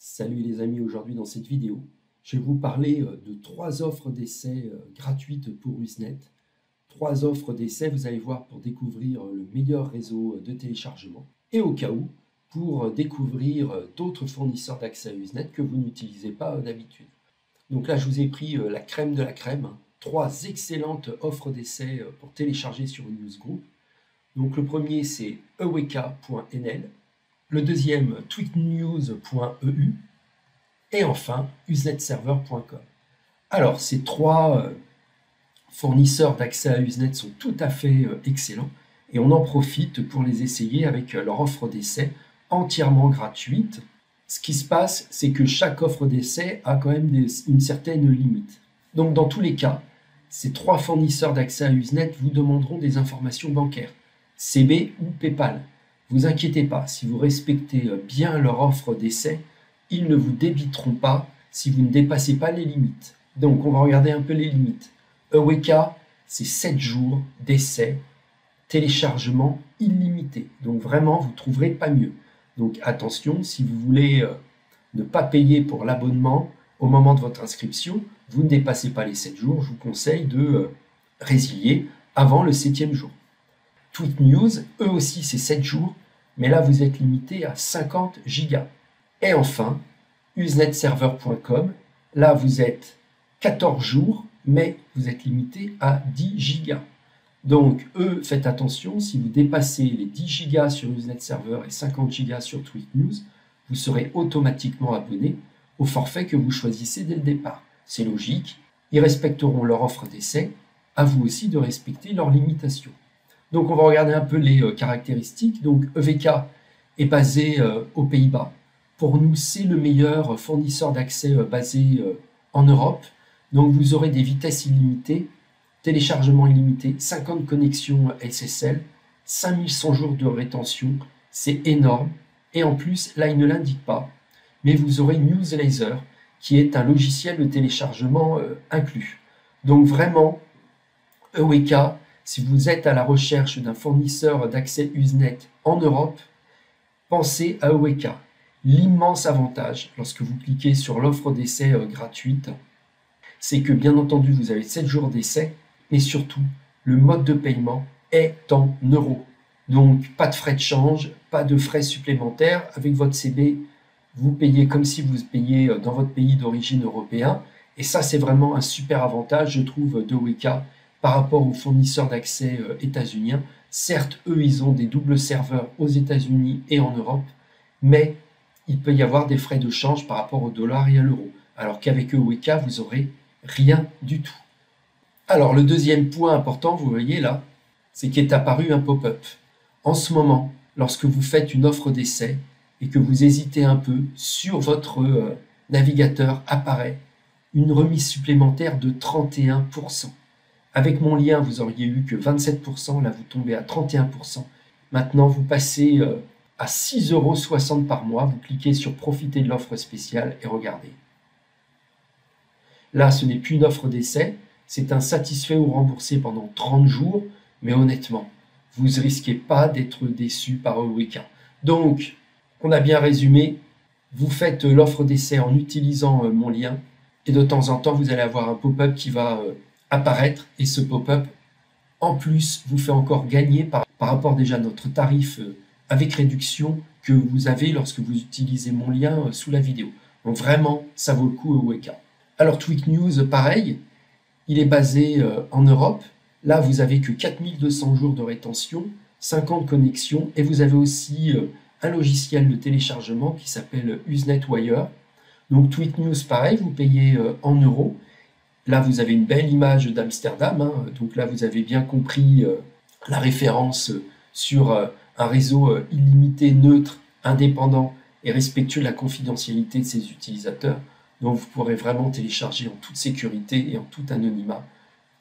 Salut les amis, aujourd'hui dans cette vidéo, je vais vous parler de 3 offres d'essai gratuites pour Usenet. 3 offres d'essai, vous allez voir, pour découvrir le meilleur réseau de téléchargement et au cas où, pour découvrir d'autres fournisseurs d'accès à Usenet que vous n'utilisez pas d'habitude. Donc là, je vous ai pris la crème de la crème, 3 excellentes offres d'essai pour télécharger sur une newsgroup. Donc le premier, c'est eweka.nl. Le deuxième, tweetnews.eu, et enfin, usenetserver.com. Alors, ces 3 fournisseurs d'accès à Usenet sont tout à fait excellents, et on en profite pour les essayer avec leur offre d'essai entièrement gratuite. Ce qui se passe, c'est que chaque offre d'essai a quand même une certaine limite. Donc, dans tous les cas, ces 3 fournisseurs d'accès à Usenet vous demanderont des informations bancaires, CB ou PayPal. Vous inquiétez pas, si vous respectez bien leur offre d'essai, ils ne vous débiteront pas si vous ne dépassez pas les limites. Donc on va regarder un peu les limites. Eweka, c'est 7 jours d'essai, téléchargement illimité. Donc vraiment, vous ne trouverez pas mieux. Donc attention, si vous voulez ne pas payer pour l'abonnement au moment de votre inscription, vous ne dépassez pas les 7 jours, je vous conseille de résilier avant le 7e jour. Tweet News, eux aussi c'est 7 jours, mais là vous êtes limité à 50 gigas. Et enfin, usenetserver.com, là vous êtes 14 jours, mais vous êtes limité à 10 gigas. Donc eux, faites attention, si vous dépassez les 10 gigas sur Usenet Server et 50 gigas sur Tweet News, vous serez automatiquement abonné au forfait que vous choisissez dès le départ. C'est logique, ils respecteront leur offre d'essai, à vous aussi de respecter leurs limitations. Donc on va regarder un peu les caractéristiques. Donc Eweka est basé aux Pays-Bas. Pour nous, c'est le meilleur fournisseur d'accès basé en Europe. Donc vous aurez des vitesses illimitées, téléchargement illimité, 50 connexions SSL, 5100 jours de rétention, c'est énorme. Et en plus, là il ne l'indique pas, mais vous aurez Newslaser, qui est un logiciel de téléchargement inclus. Donc vraiment, Eweka, si vous êtes à la recherche d'un fournisseur d'accès Usenet en Europe, pensez à Eweka. L'immense avantage, lorsque vous cliquez sur l'offre d'essai gratuite, c'est que bien entendu, vous avez 7 jours d'essai, mais surtout, le mode de paiement est en euros. Donc, pas de frais de change, pas de frais supplémentaires. Avec votre CB, vous payez comme si vous payiez dans votre pays d'origine européen. Et ça, c'est vraiment un super avantage, je trouve, d'Eweka par rapport aux fournisseurs d'accès états-uniens. Certes, eux, ils ont des doubles serveurs aux États-Unis et en Europe, mais il peut y avoir des frais de change par rapport au dollar et à l'euro. Alors qu'avec Eweka, vous n'aurez rien du tout. Alors, le deuxième point important, vous voyez là, c'est qu'il est apparu un pop-up. En ce moment, lorsque vous faites une offre d'essai et que vous hésitez un peu, sur votre navigateur apparaît une remise supplémentaire de 31%. Avec mon lien, vous auriez eu que 27%, là vous tombez à 31%. Maintenant, vous passez à 6,60 € par mois, vous cliquez sur profiter de l'offre spéciale et regardez. Là, ce n'est plus une offre d'essai, c'est un satisfait ou remboursé pendant 30 jours, mais honnêtement, vous ne risquez pas d'être déçu par Eweka. Donc, on a bien résumé, vous faites l'offre d'essai en utilisant mon lien, et de temps en temps, vous allez avoir un pop-up qui va apparaître, et ce pop-up, en plus, vous fait encore gagner par rapport déjà à notre tarif avec réduction que vous avez lorsque vous utilisez mon lien sous la vidéo. Donc vraiment, ça vaut le coup Eweka. Alors Tweet News, pareil, il est basé en Europe. Là, vous avez que 4200 jours de rétention, 50 connexions, et vous avez aussi un logiciel de téléchargement qui s'appelle Usenet Wire. Donc Tweet News, pareil, vous payez en euros. Là, vous avez une belle image d'Amsterdam, hein. Donc là, vous avez bien compris la référence sur un réseau illimité, neutre, indépendant et respectueux de la confidentialité de ses utilisateurs. Donc vous pourrez vraiment télécharger en toute sécurité et en tout anonymat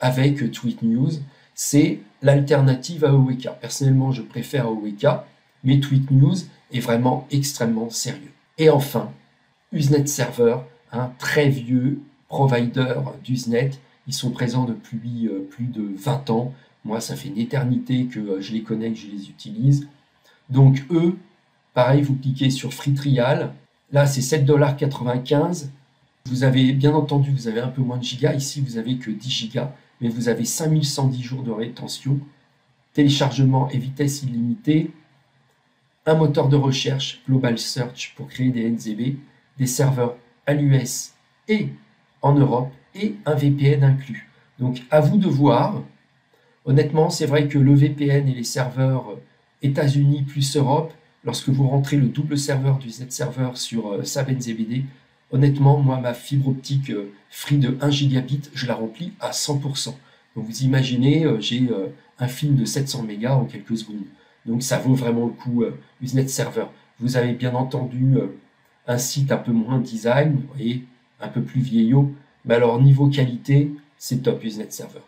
avec Tweet News. C'est l'alternative à Eweka. Personnellement, je préfère Eweka, mais Tweet News est vraiment extrêmement sérieux. Et enfin, Usenet Server, un très vieux provider d'Usenet. Ils sont présents depuis plus de 20 ans. Moi, ça fait une éternité que je les connais, que je les utilise. Donc eux, pareil, vous cliquez sur Free Trial. Là, c'est 7,95 $. Vous avez, bien entendu, vous avez un peu moins de gigas. Ici, vous avez que 10 gigas, mais vous avez 5110 jours de rétention, téléchargement et vitesse illimitée, un moteur de recherche, Global Search, pour créer des NZB, des serveurs à l'US et en Europe, et un VPN inclus. Donc, à vous de voir. Honnêtement, c'est vrai que le VPN et les serveurs États-Unis plus Europe, lorsque vous rentrez le double serveur du Z-Server sur SAP NZBD, honnêtement, moi, ma fibre optique free de 1 gigabit, je la remplis à 100%. Donc, vous imaginez, j'ai un film de 700 mégas en quelques secondes. Donc, ça vaut vraiment le coup, Usenet Server. Vous avez bien entendu un site un peu moins design, vous voyez, un peu plus vieillot. Mais alors, niveau qualité, c'est top, Usenet Server.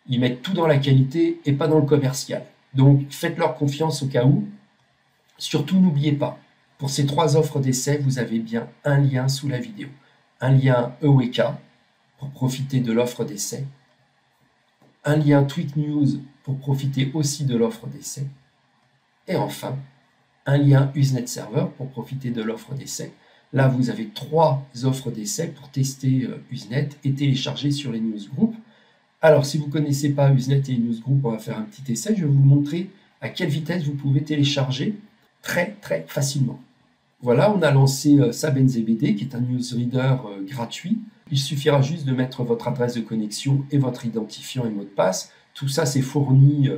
Ils mettent tout dans la qualité et pas dans le commercial. Donc, faites-leur confiance au cas où. Surtout, n'oubliez pas, pour ces 3 offres d'essai, vous avez bien un lien sous la vidéo. Un lien Eureka pour profiter de l'offre d'essai. Un lien Tweak News pour profiter aussi de l'offre d'essai. Et enfin, un lien Usenet Server pour profiter de l'offre d'essai. Là, vous avez 3 offres d'essai pour tester Usenet et télécharger sur les newsgroups. Alors, si vous ne connaissez pas Usenet et les newsgroups, on va faire un petit essai. Je vais vous montrer à quelle vitesse vous pouvez télécharger très facilement. Voilà, on a lancé SAP NZBD, qui est un newsreader gratuit. Il suffira juste de mettre votre adresse de connexion et votre identifiant et mot de passe. Tout ça, c'est fourni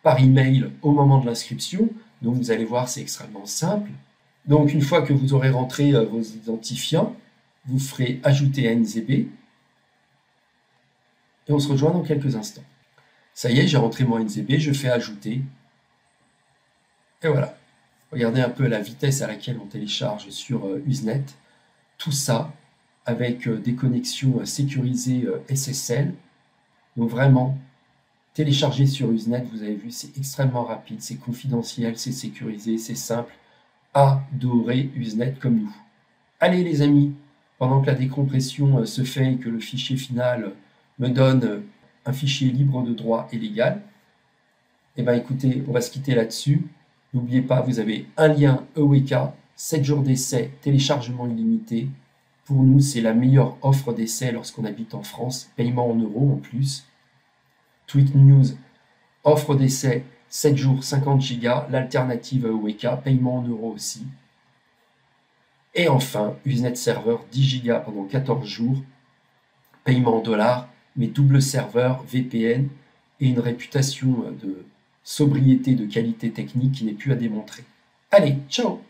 par email au moment de l'inscription. Donc, vous allez voir, c'est extrêmement simple. Donc, une fois que vous aurez rentré vos identifiants, vous ferez ajouter à NZB. Et on se rejoint dans quelques instants. Ça y est, j'ai rentré mon NZB, je fais ajouter. Et voilà. Regardez un peu la vitesse à laquelle on télécharge sur Usenet. Tout ça avec des connexions sécurisées SSL. Donc vraiment, télécharger sur Usenet, vous avez vu, c'est extrêmement rapide, c'est confidentiel, c'est sécurisé, c'est simple. Adorez Usenet comme nous. Allez les amis, pendant que la décompression se fait et que le fichier final me donne un fichier libre de droit et légal, et bien écoutez, on va se quitter là-dessus. N'oubliez pas, vous avez un lien Eureka, 7 jours d'essai, téléchargement illimité. Pour nous, c'est la meilleure offre d'essai lorsqu'on habite en France, paiement en euros en plus. Tweak News, offre d'essai, 7 jours, 50 gigas, l'alternative à Eureka, paiement en euros aussi. Et enfin, Usenet Server, 10 gigas pendant 14 jours, paiement en dollars, mais double serveur, VPN et une réputation de sobriété, de qualité technique qui n'est plus à démontrer. Allez, ciao!